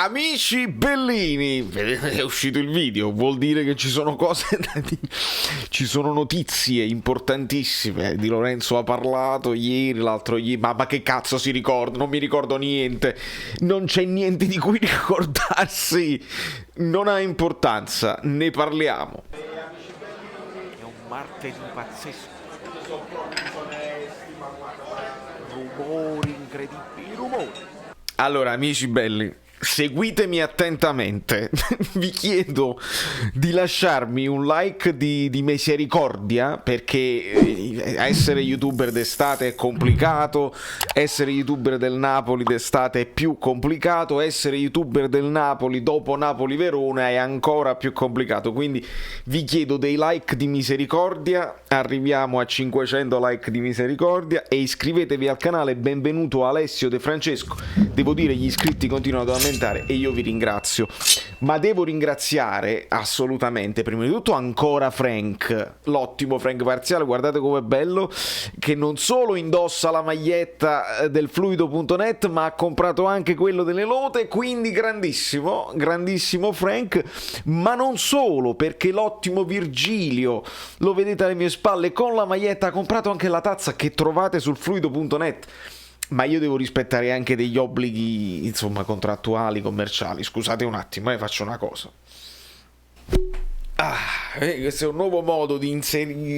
Amici bellini, è uscito il video, vuol dire che ci sono cose da dire, ci sono notizie importantissime. Di Lorenzo ha parlato ieri, l'altro ieri, ma che cazzo si ricorda? Non mi ricordo niente, non c'è niente di cui ricordarsi, non ha importanza, ne parliamo. È un martedì pazzesco, rumori incredibili, rumori. Allora, amici belli, seguitemi attentamente. Vi chiedo di lasciarmi un like di misericordia, perché essere youtuber d'estate è complicato, essere youtuber del Napoli d'estate è più complicato, essere youtuber del Napoli dopo Napoli-Verona è ancora più complicato, quindi vi chiedo dei like di misericordia. Arriviamo a 500 like di misericordia e iscrivetevi al canale. Benvenuto Alessio De Francesco. Devo dire, gli iscritti continuano ad aumentare e io vi ringrazio, ma devo ringraziare assolutamente prima di tutto ancora Frank, l'ottimo Frank Parziale. Guardate com'è bello, che non solo indossa la maglietta del fluido.net ma ha comprato anche quello delle lote, quindi grandissimo, grandissimo Frank. Ma non solo, perché l'ottimo Virgilio, lo vedete alle mie spalle con la maglietta, ha comprato anche la tazza che trovate sul fluido.net. Ma io devo rispettare anche degli obblighi, insomma, contrattuali, commerciali. Scusate un attimo, faccio una cosa. Questo è un nuovo modo di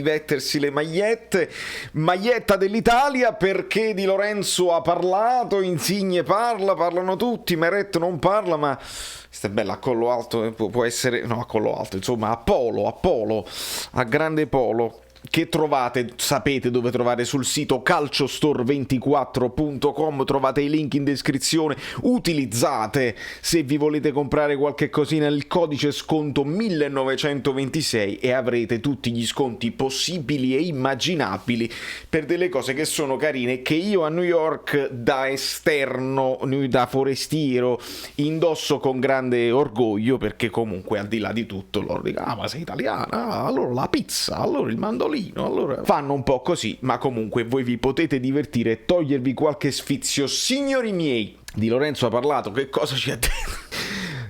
mettersi le magliette. Maglietta dell'Italia, perché Di Lorenzo ha parlato, Insigne parlano tutti, Meret non parla, ma questa è bella a collo alto, può essere, no, a collo alto, insomma, a polo, a grande polo, che trovate, sapete dove trovare, sul sito calciostore24.com. trovate i link in descrizione, utilizzate se vi volete comprare qualche cosina il codice sconto 1926 e avrete tutti gli sconti possibili e immaginabili per delle cose che sono carine, che io a New York da esterno, da forestiero, indosso con grande orgoglio, perché comunque al di là di tutto loro dicono: ma sei italiana, allora la pizza, allora il mandolino, allora fanno un po' così, ma comunque voi vi potete divertire e togliervi qualche sfizio. Signori miei, Di Lorenzo ha parlato, che cosa ci ha detto?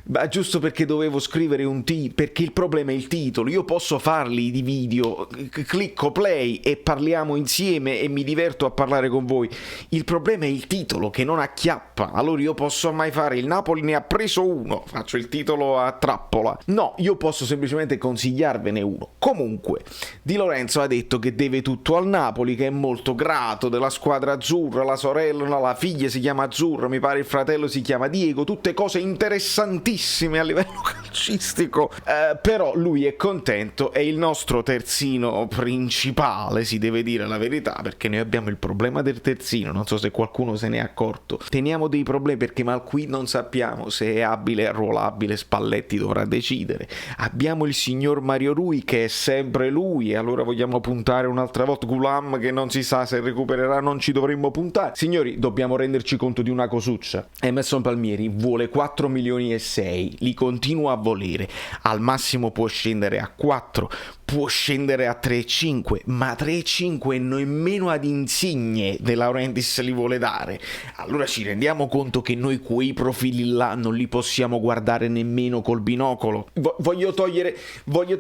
Beh, giusto perché dovevo scrivere un perché il problema è il titolo. Io posso farli di video, clicco play e parliamo insieme e mi diverto a parlare con voi. Il problema è il titolo che non acchiappa. Allora io posso mai fare il Napoli ne ha preso uno, faccio il titolo a trappola. No, io posso semplicemente consigliarvene uno. Comunque, Di Lorenzo ha detto che deve tutto al Napoli, che è molto grato della squadra azzurra, la sorella, no, la figlia si chiama Azzurra, mi pare il fratello si chiama Diego, tutte cose interessantissime a livello calcistico, però lui è contento, è il nostro terzino principale, si deve dire la verità, perché noi abbiamo il problema del terzino, non so se qualcuno se ne è accorto, teniamo dei problemi perché qui non sappiamo se è abile, arruolabile, Spalletti dovrà decidere, abbiamo il signor Mario Rui che è sempre lui e allora vogliamo puntare un'altra volta, Gulam che non si sa se recupererà, non ci dovremmo puntare. Signori, dobbiamo renderci conto di una cosuccia: Emerson Palmieri vuole 4 milioni e 6, li continua a volere, al massimo può scendere a 4, può scendere a 3,5, ma 3,5 nemmeno ad Insigne De Laurentiis li vuole dare. Allora ci rendiamo conto che noi quei profili là non li possiamo guardare nemmeno col binocolo.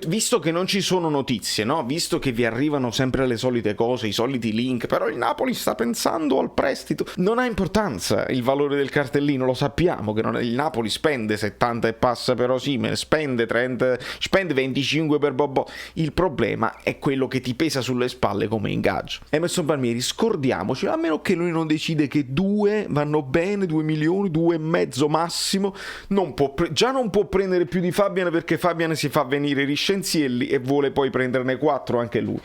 Visto che non ci sono notizie, no? Visto che vi arrivano sempre le solite cose, i soliti link, però il Napoli sta pensando al prestito, non ha importanza il valore del cartellino, lo sappiamo che il Napoli spende 70 e passa per Osimhen, spende 30, spende 25 per Bobò. Il problema è quello che ti pesa sulle spalle come ingaggio. Emerson Palmieri, scordiamoci, a meno che lui non decide che 2 vanno bene, 2 milioni, 2,5 massimo, già non può prendere più di Fabian, perché Fabian si fa venire i riscenzielli e vuole poi prenderne 4 anche lui.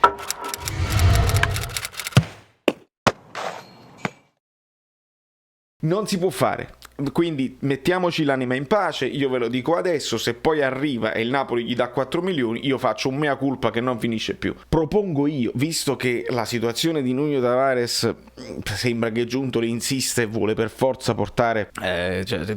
Non si può fare. Quindi mettiamoci l'anima in pace, io ve lo dico adesso, se poi arriva e il Napoli gli dà 4 milioni, io faccio un mea culpa che non finisce più. Propongo io, visto che la situazione di Nuno Tavares sembra che Giuntoli insiste e vuole per forza portare,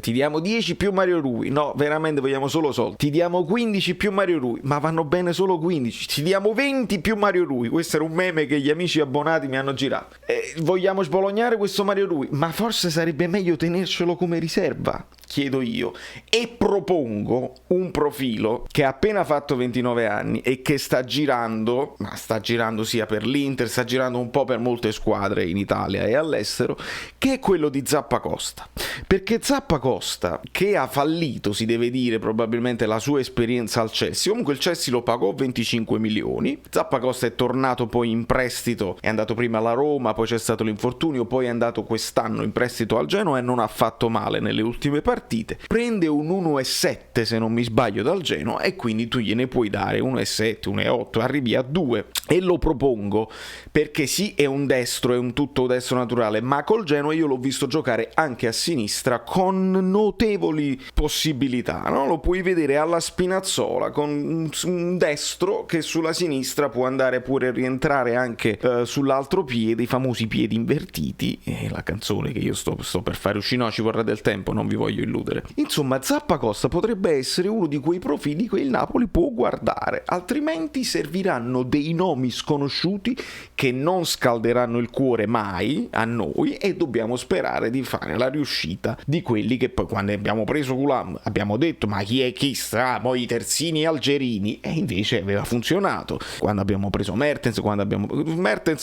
ti diamo 10 più Mario Rui, no, veramente vogliamo solo soldi, ti diamo 15 più Mario Rui, ma vanno bene solo 15, ti diamo 20 più Mario Rui, questo era un meme che gli amici abbonati mi hanno girato, vogliamo sbolognare questo Mario Rui, ma forse sarebbe meglio tenercelo come riserva. chiedo io, e propongo un profilo che ha appena fatto 29 anni e che sta girando, ma sta girando sia per l'Inter, sta girando un po' per molte squadre in Italia e all'estero, che è quello di Zappacosta. Perché Zappacosta, che ha fallito, si deve dire, probabilmente la sua esperienza al Chelsea, comunque il Chelsea lo pagò 25 milioni, Zappacosta è tornato poi in prestito, è andato prima alla Roma, poi c'è stato l'infortunio, poi è andato quest'anno in prestito al Genoa e non ha fatto male nelle ultime partite, prende un 1,7 se non mi sbaglio dal Genoa e quindi tu gliene puoi dare 1,7, 1,8, arrivi a 2 e lo propongo perché sì, è un destro, è un tutto destro naturale, ma col Genoa io l'ho visto giocare anche a sinistra con notevoli possibilità, no? Lo puoi vedere alla Spinazzola con un destro che sulla sinistra può andare pure a rientrare anche sull'altro piede, i famosi piedi invertiti, la canzone che io sto per fare uscire, no, ci vorrà del tempo, non vi voglio illudere. Insomma, Zappacosta potrebbe essere uno di quei profili che il Napoli può guardare, altrimenti serviranno dei nomi sconosciuti che non scalderanno il cuore mai a noi e dobbiamo sperare di fare la riuscita di quelli che poi quando abbiamo preso Gulam abbiamo detto ma chi è chi sta, poi i terzini algerini, e invece aveva funzionato. Quando abbiamo preso Mertens,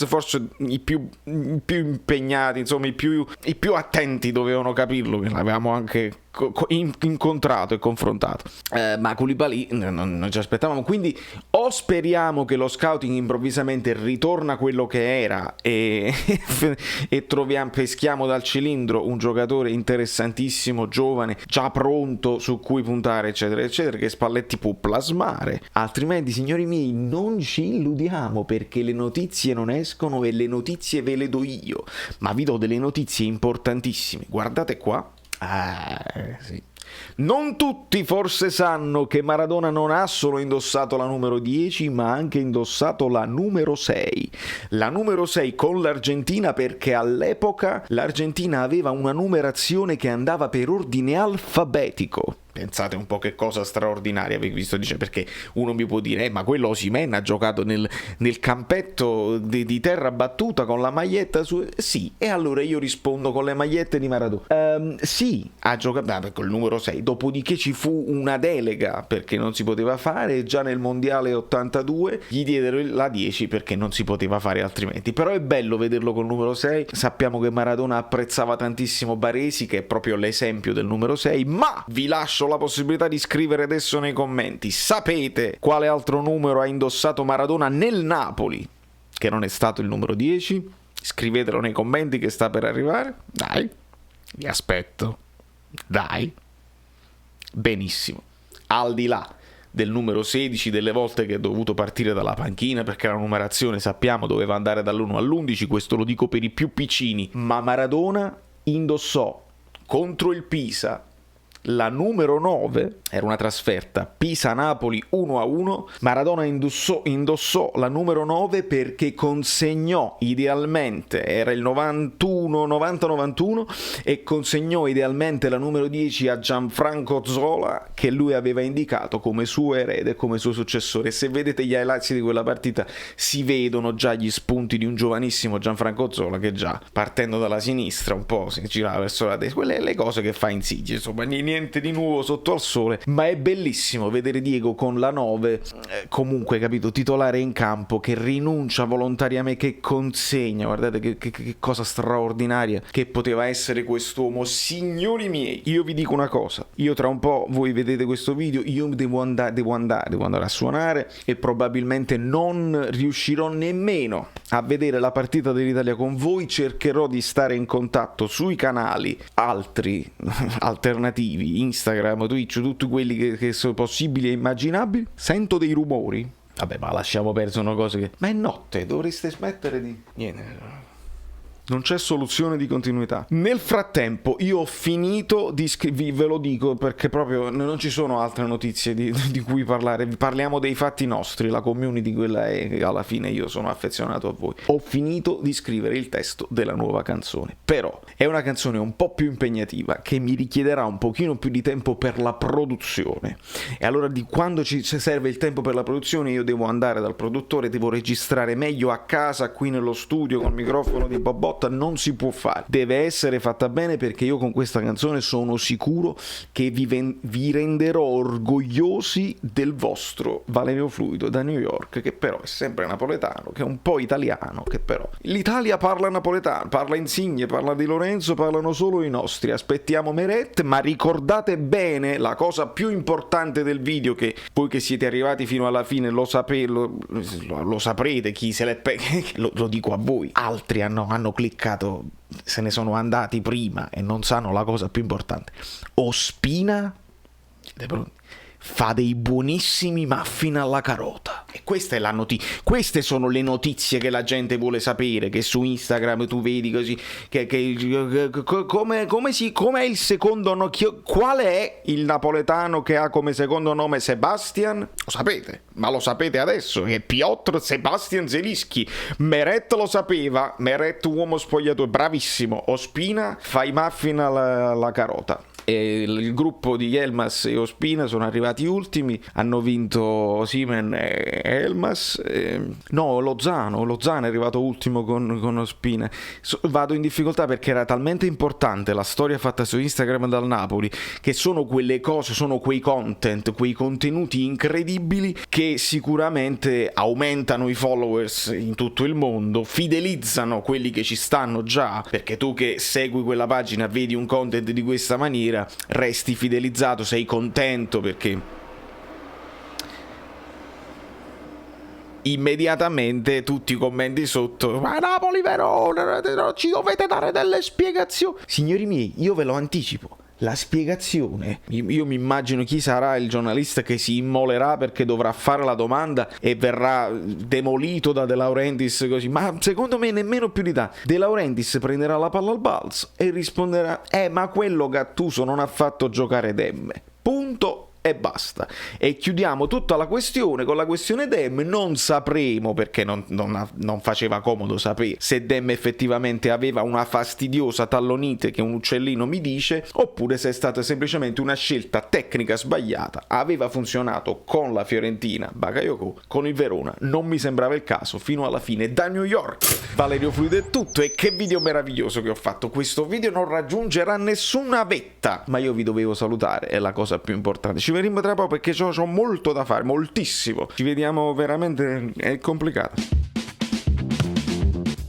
forse i più impegnati, insomma i più attenti dovevano capirlo, che l'avevamo anche incontrato e confrontato, ma Koulibaly non ci aspettavamo, quindi o speriamo che lo scouting improvvisamente ritorna a quello che era e peschiamo dal cilindro un giocatore interessantissimo, giovane, già pronto, su cui puntare eccetera eccetera, che Spalletti può plasmare, altrimenti signori miei non ci illudiamo, perché le notizie non escono e le notizie ve le do io, ma vi do delle notizie importantissime, guardate qua. Sì. Non tutti forse sanno che Maradona non ha solo indossato la numero 10, ma ha anche indossato la numero 6. La numero 6 con l'Argentina, perché all'epoca l'Argentina aveva una numerazione che andava per ordine alfabetico. Pensate un po' che cosa straordinaria, visto, dice, perché uno mi può dire ma quello Osimhen ha giocato nel campetto di terra battuta con la maglietta su... Sì, e allora io rispondo con le magliette di Maradona. Sì, ha giocato col numero 6, dopodiché ci fu una delega perché non si poteva fare, già nel mondiale 82 gli diedero la 10 perché non si poteva fare altrimenti, però è bello vederlo col numero 6, sappiamo che Maradona apprezzava tantissimo Baresi, che è proprio l'esempio del numero 6, ma vi lascio la possibilità di scrivere adesso nei commenti, sapete quale altro numero ha indossato Maradona nel Napoli che non è stato il numero 10? Scrivetelo nei commenti che sta per arrivare, dai, vi aspetto, dai. Benissimo, al di là del numero 16, delle volte che è dovuto partire dalla panchina perché la numerazione sappiamo doveva andare dall'1 all'11, questo lo dico per i più piccini, ma Maradona indossò contro il Pisa la numero 9, era una trasferta, Pisa-Napoli 1-1, Maradona indossò la numero 9 perché consegnò idealmente, era il 90-91, e consegnò idealmente la numero 10 a Gianfranco Zola, che lui aveva indicato come suo erede, come suo successore. Se vedete gli highlights di quella partita si vedono già gli spunti di un giovanissimo Gianfranco Zola che già partendo dalla sinistra un po' si girava verso la destra, quelle le cose che fa Insigne, insomma niente di nuovo sotto al sole, ma è bellissimo vedere Diego con la 9 comunque, capito, titolare in campo, che rinuncia volontariamente, che consegna, guardate che cosa straordinaria che poteva essere quest'uomo. Signori miei, io vi dico una cosa, io tra un po', voi vedete questo video, io devo andare a suonare e probabilmente non riuscirò nemmeno a vedere la partita dell'Italia con voi, cercherò di stare in contatto sui canali altri alternativi, Instagram, Twitch, tutti quelli che sono possibili e immaginabili. Sento dei rumori, vabbè, ma lasciamo perdere, sono cose che... Ma è notte, dovreste smettere di... Niente, non c'è soluzione di continuità. Nel frattempo io ho finito di ve lo dico perché proprio non ci sono altre notizie di cui parlare, parliamo dei fatti nostri, la community quella è, alla fine io sono affezionato a voi. Ho finito di scrivere il testo della nuova canzone, però è una canzone un po' più impegnativa che mi richiederà un pochino più di tempo per la produzione, e allora di quando ci serve il tempo per la produzione io devo andare dal produttore, devo registrare meglio a casa qui nello studio col microfono di Bobò, lotta non si può fare, deve essere fatta bene, perché io con questa canzone sono sicuro che vi renderò orgogliosi del vostro Valerio Fluido da New York, che però è sempre napoletano, che è un po' italiano, che però l'Italia parla napoletano, parla Insigne, parla Di Lorenzo, parlano solo i nostri. Aspettiamo Meret, ma ricordate bene la cosa più importante del video, che voi che siete arrivati fino alla fine lo saprete chi se l'è lo dico a voi, altri hanno cliccato, se ne sono andati prima e non sanno la cosa più importante. Ospina fa dei buonissimi muffin alla carota, e questa è la notizia. Queste sono le notizie che la gente vuole sapere, che su Instagram tu vedi così, com'è il secondo nome, qual è il napoletano che ha come secondo nome Sebastian? Lo sapete, ma lo sapete adesso, che è Piotr Sebastian Zelischi. Meret lo sapeva, Meret uomo spogliato, bravissimo. Ospina fa i muffin alla carota. E il gruppo di Elmas e Ospina sono arrivati ultimi, hanno vinto Simen e Elmas, no, Lozano è arrivato ultimo con Ospina. Vado in difficoltà perché era talmente importante la storia fatta su Instagram dal Napoli, che sono quelle cose, sono quei content, quei contenuti incredibili che sicuramente aumentano i followers in tutto il mondo, fidelizzano quelli che ci stanno già, perché tu che segui quella pagina vedi un content di questa maniera, resti fidelizzato, sei contento, perché immediatamente tutti i commenti sotto: ma Napoli-Verona, ci dovete dare delle spiegazioni. Signori miei, io ve lo anticipo, la spiegazione, io mi immagino chi sarà il giornalista che si immolerà perché dovrà fare la domanda e verrà demolito da De Laurentiis così, ma secondo me nemmeno più di tanto. De Laurentiis prenderà la palla al balzo e risponderà: ma quello Gattuso non ha fatto giocare Demme, punto e basta. E chiudiamo tutta la questione con la questione Dem. Non sapremo, perché non faceva comodo sapere se Dem effettivamente aveva una fastidiosa tallonite che un uccellino mi dice, oppure se è stata semplicemente una scelta tecnica sbagliata. Aveva funzionato con la Fiorentina, Bakayoko, con il Verona non mi sembrava il caso fino alla fine. Da New York, Valerio Fluido è tutto, e che video meraviglioso che ho fatto. Questo video non raggiungerà nessuna vetta, ma io vi dovevo salutare, è la cosa più importante. Ci vedremo tra poco perché c'ho molto da fare, moltissimo. Ci vediamo, veramente è complicato.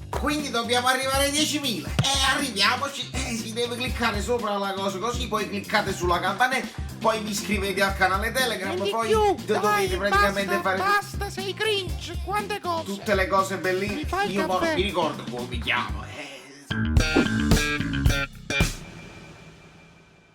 Quindi dobbiamo arrivare ai 10.000. Arriviamoci. Si deve cliccare sopra la cosa, così poi cliccate sulla campanella, poi vi iscrivete al canale Telegram, poi dovete praticamente fare. Basta, sei cringe, quante cose. Tutte le cose bellissime. Io caffè. mi ricordo come mi chiamo.